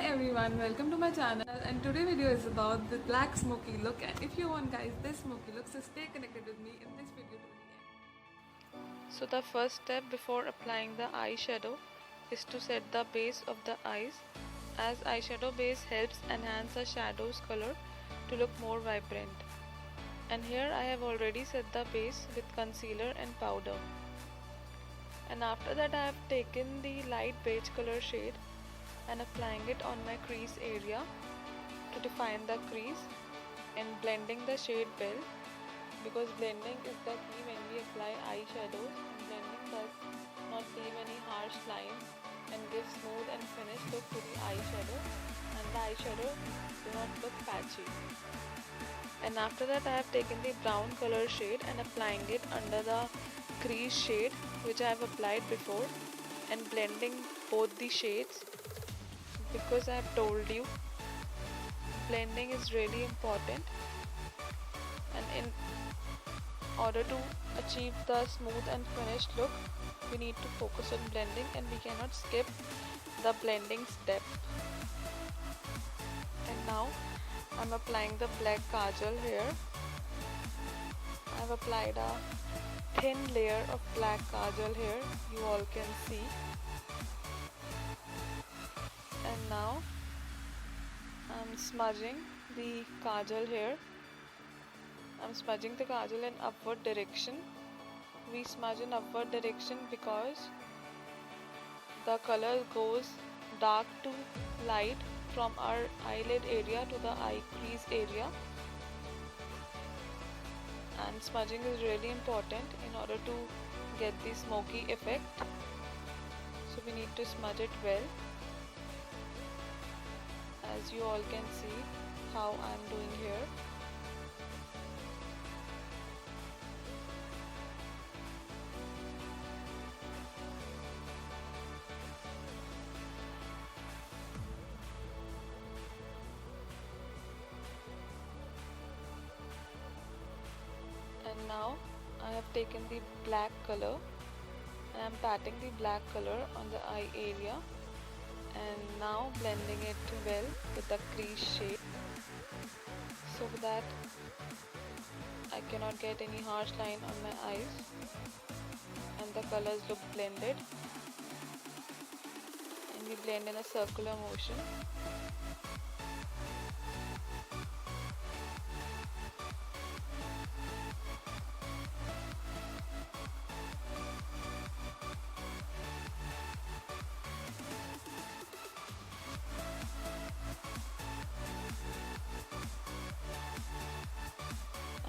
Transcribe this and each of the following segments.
everyone, welcome to my channel, and today video is about the black smoky look. And if you want guys this smoky look, so stay connected with me in this video to the end. So the first step before applying the eyeshadow is to set the base of the eyes, as eyeshadow base helps enhance a shadow's color to look more vibrant. And here I have already set the base with concealer and powder. And after that I have taken the light beige color shade and applying it on my crease area to define the crease and blending the shade well, because blending is the key when we apply eyeshadows, and blending does not leave any harsh lines and gives smooth and finished look to the eyeshadow, and the eyeshadow do not look patchy. And after that I have taken the brown color shade and applying it under the crease shade which I have applied before, and blending both the shades, because I have told you blending is really important, and in order to achieve the smooth and finished look we need to focus on blending, and we cannot skip the blending step. And now I am applying the black kajal here. I have applied a thin layer of black kajal here, you all can see. And now I am smudging the kajal here. I am smudging the kajal in upward direction. We smudge in upward direction because the color goes dark to light from our eyelid area to the eye crease area, and smudging is really important in order to get the smoky effect. So we need to smudge it well, as you all can see how I am doing here. And now I have taken the black color and I am patting the black color on the eye area, and now blending it well with the crease shade so that I cannot get any harsh line on my eyes and the colors look blended, and we blend in a circular motion.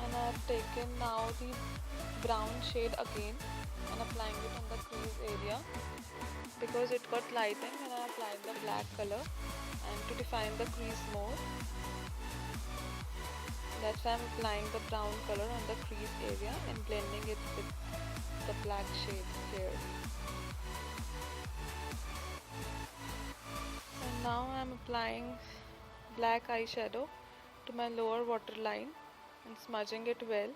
And I have taken now the brown shade again and applying it on the crease area, because it got lightened when I applied the black color, and to define the crease more, that's why I am applying the brown color on the crease area and blending it with the black shade here. And now I am applying black eyeshadow to my lower waterline and smudging it well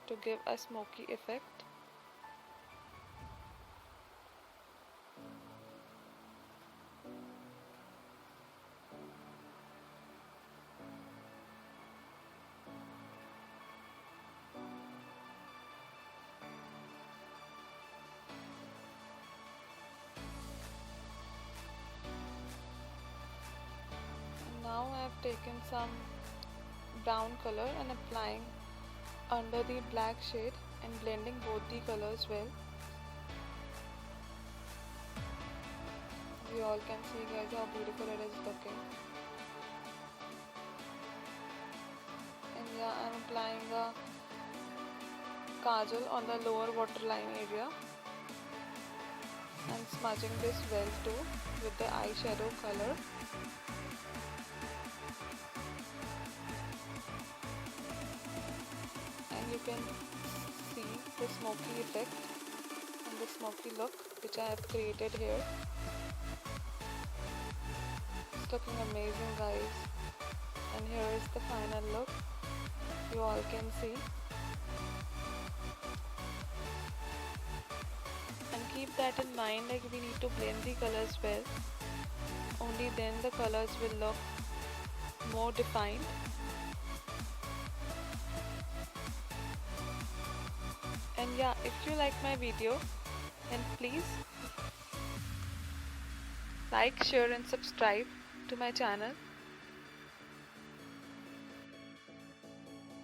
to give a smoky effect. Now I have taken some brown color and applying under the black shade and blending both the colors well. You all can see guys how beautiful it is looking. And yeah, I am applying a kajal on the lower waterline area and smudging this well too with the eyeshadow color. You can see the smoky effect and the smoky look which I have created here. It's looking amazing guys, and here is the final look, you all can see. And keep that in mind, like we need to blend the colors well. Only then the colors will look more defined. And yeah, if you like my video, then please like, share and subscribe to my channel.